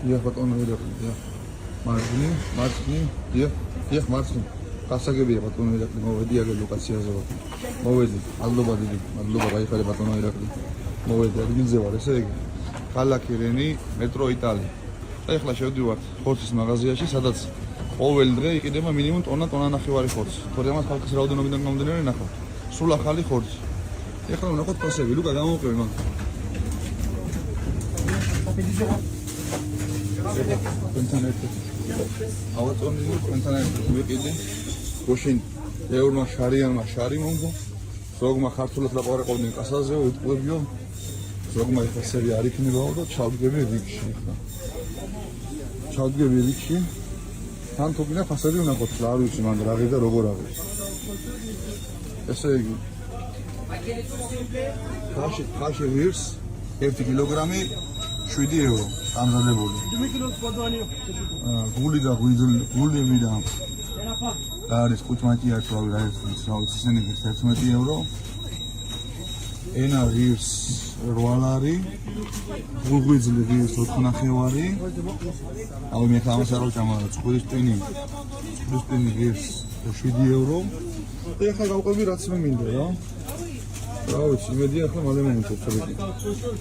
დიახ ბატონო ვიდაკლი, დიახ. მარცხნი, დიახ მარცხნი. გასაგებია ბატონო ვიდაკლი, მოვედი აგე ლოკაციაზე ვარ. მოვედი, მადლობა დიდი, მადლობა გაიხარე ბატონო ვიდაკლი. მოვედი, ადგილზე ვარ, ესე იგი. ქალაქი რენი, მეტრო იტალია. და ეხლა შევდივართ ხორცის მაღაზიაში, სადაც ყოველ დღე იყიდება მინიმუმ ტონა ნახევარი ხორცი. თორე ამას ხალხის რაოდენობიდან გამომდინარე ნახავთ. სულ ახალი ხორცი. ეხლა ვნახოთ ფასები, ლუკა გამოვყევი მაგ. ინტერნეტი. ავაწონილი ინტერნეტი ვიყიდი. გუშინ ევრმა შარიანმა შარი მომგო. ზოგმა ქართულად ლაპარაკობდნენ კასაზეო, იტყუებიო. ზოგმა ფასები არ იქნებაო და ჩავდგები რიგში ხა. ჩავდგები რიგში. თან თუ გინდა ფასები ვნახოთ, არ ვიცი მანდ რა ღირდა როგორ აღის. ესე იგი ხაში ღირს 1 კილოგრამი 7 евро დამზადებული. გული და გულები და არის 15 ათვალი რა ის ისინი 11 евро. ენა ღირს 8 ლარი. გულგვიძილი ღირს 4 ნახევარი. ავი მე ამას არ ვჭამარა, წყვილის პენი ღირს 7 евро. ეხლა გავყვები რაც მე მინდა რა. რა ვიცი, იმედია ახლა მალე მომიწევს რეკი.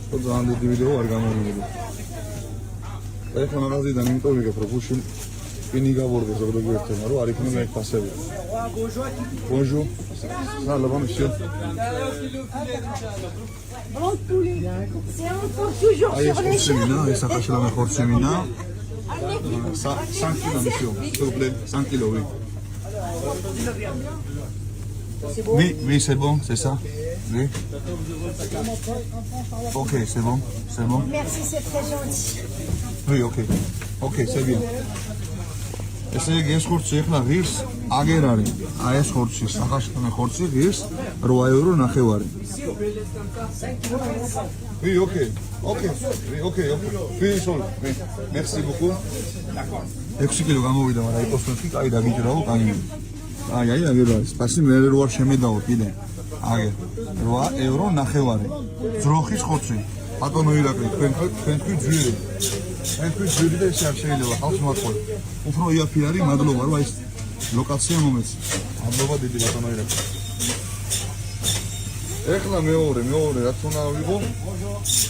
ხო ძალიან დიდი ვიდეო არ გამომივიდა. ეხლა მაღაზიიდან იმიტომ ვიგებ რომ გუშინ პინი გავორდეს როგორ ერთენა რომ არ იქნება ეს ფასები. Bonjour. Ça là-bas monsieur. C'est encore toujours sur les chemins. Et ça cache la meilleure chemin. 5 kilos monsieur, s'il vous plaît, 5 kilos oui. Oui, c'est bon, c'est ça. Oui. Ok, c'est bon. Merci, c'est très gentil. Oui, ok, c'est bien. ესე იგი ეს ხორცი ახლა ღირს აგერ არის. აი ეს ხორცი, სახაშხანა ხორცი ღირს 8 евро ნახევარი. Oui, ok. Oui, sol. Merci beaucoup. 6 კილო გამოვიდა, მაგრამ აი კოსმეტიკი კაი დაგიჭრაო, კაი. აი, აგერ არის. პასი მე რო არ შემედაო კიდე. აგერ 8 евро ნახევარი. ძროხის ხორცი. ბატონო ირაკლი, თქვენ ძვირი. თქვენ ძვირი და ისე არ შეიძლება ხალხს მოაწყოთ. უფრო იაფი არის, მადლობა რომ აი ეს ლოკაცია მომეცი. მადლობა დიდი ბატონო ირაკლი. ეხლა მეორე რაც უნდა ვიღო,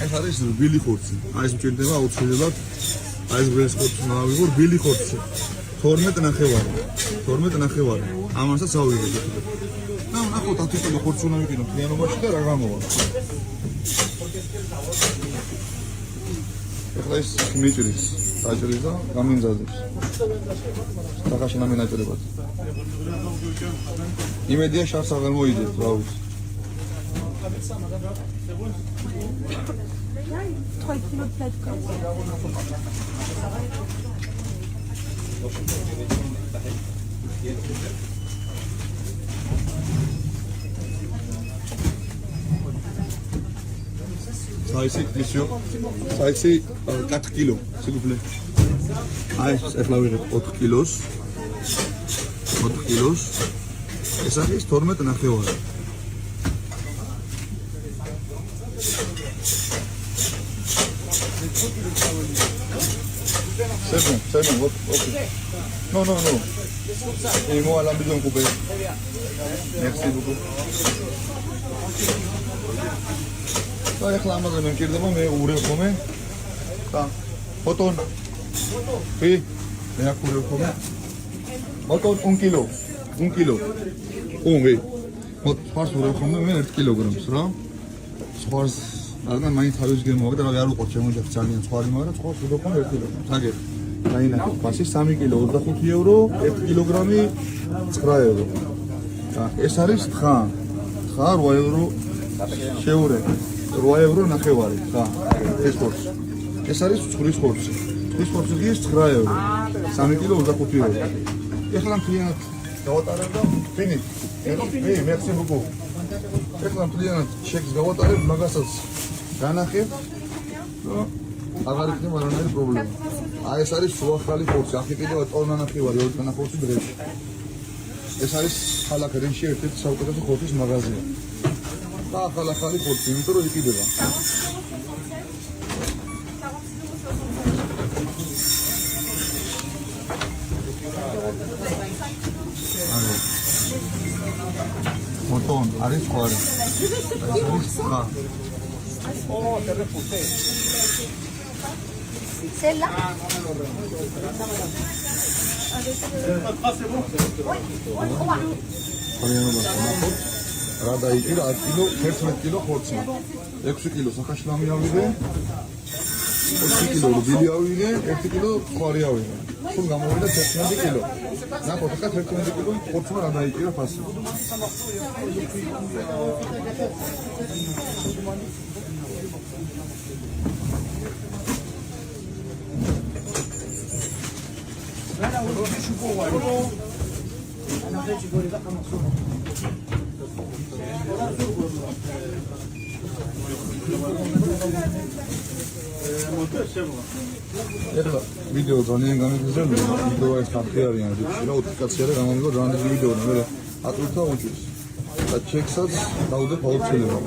ეს არის რბილი ხორცი. აი ეს მჭირდება აუცილებლად. აი ეს რბილი ხორცი უნდა ვიღო, რბილი ხორცი. 12 ნახევარი. ამასაც ავიღე. და ნახოთ 10 კილო ხორცი უნდა ვიყიდო მთლიანობაში და რა გამოვა. ეხლა ეს მიჭრის, დაჭრის და გამინძაძებს. სახაში ნამინაჭრებად. იმედია შარს აღარ მოიძებს, რა ვიცი. 3 kilos de plate comme Saïsi, 4 kilos, s'il vous plaît. Aïe, c'est la vérité, 4 kilos. 4 kilos. Et ça risque de remettre un affaire. C'est bon, ok. Non. Et moi, à l'ambition coupée. Merci beaucoup. და ეხლა ამაზე მე მჭირდება მე ურევ ხომე და ბოტონ ვი მე აქ ურევ ხომე ბოტონ 1 კილო ვი სხვას ურევ ხომე მე 1 კილოგრამს რა სხვას რადგან მაინც თავის გემოვაგდა და არ უყურთ შემოჯახ ძალიან სხვარი მაგრამ სხვას ურევ ხომე 1 კილოგრამს აგერ დაინახე ფასი 3 კილო 25 евро 1 კილოგრამი 9 евро და ეს არის თხა 8 евро შეურე 8 евро ნახევარი, ხა, ეს ხორცი. ეს არის წყლის ხორცი. წყლის ხორცი გის 9 евро. 3 კილო 25 евро. ეხლა მთლიანად გავატარებ და ფინი. merci beaucoup. ეხლა მთლიანად ჩეკს გავატარებ, მაგასაც განახებ. აღარ იქნება არანაირი პრობლემა. აი ეს არის სუახალი ხორცი, აქ იყიდება ტონა ნახევარი, 2 ტონა ხორცი დღეში. ეს არის ქალაქ რენში ერთ-ერთი საუკეთესო ხორცის მაღაზია. ახალი ხორცი, იმიტომ რომ იყიდება. არის სხვარი. ხა. Celle-là. რა დაიჭირა 10 კილო, 11 კილო ხორცი. 6 კილო სახაშლამი ავიღე. 20 კილო რბილი ავიღე, 1 კილო ხარი ავიღე. სულ გამოვიდა 11 კილო. ნახოთ, ახლა 11 კილო ხორცმა რა დაიჭირა ფასი. ეხლა ვიდეო ძალიან გამიგზავნია, ვიდეო ეს ხალხი არიან რიგში რა, 4 კაცი არა გამომიგო რამდენი ვიდეო, მე ატვირთა უჭირს. და ჩეკსაც დავდებ აუცილებლად.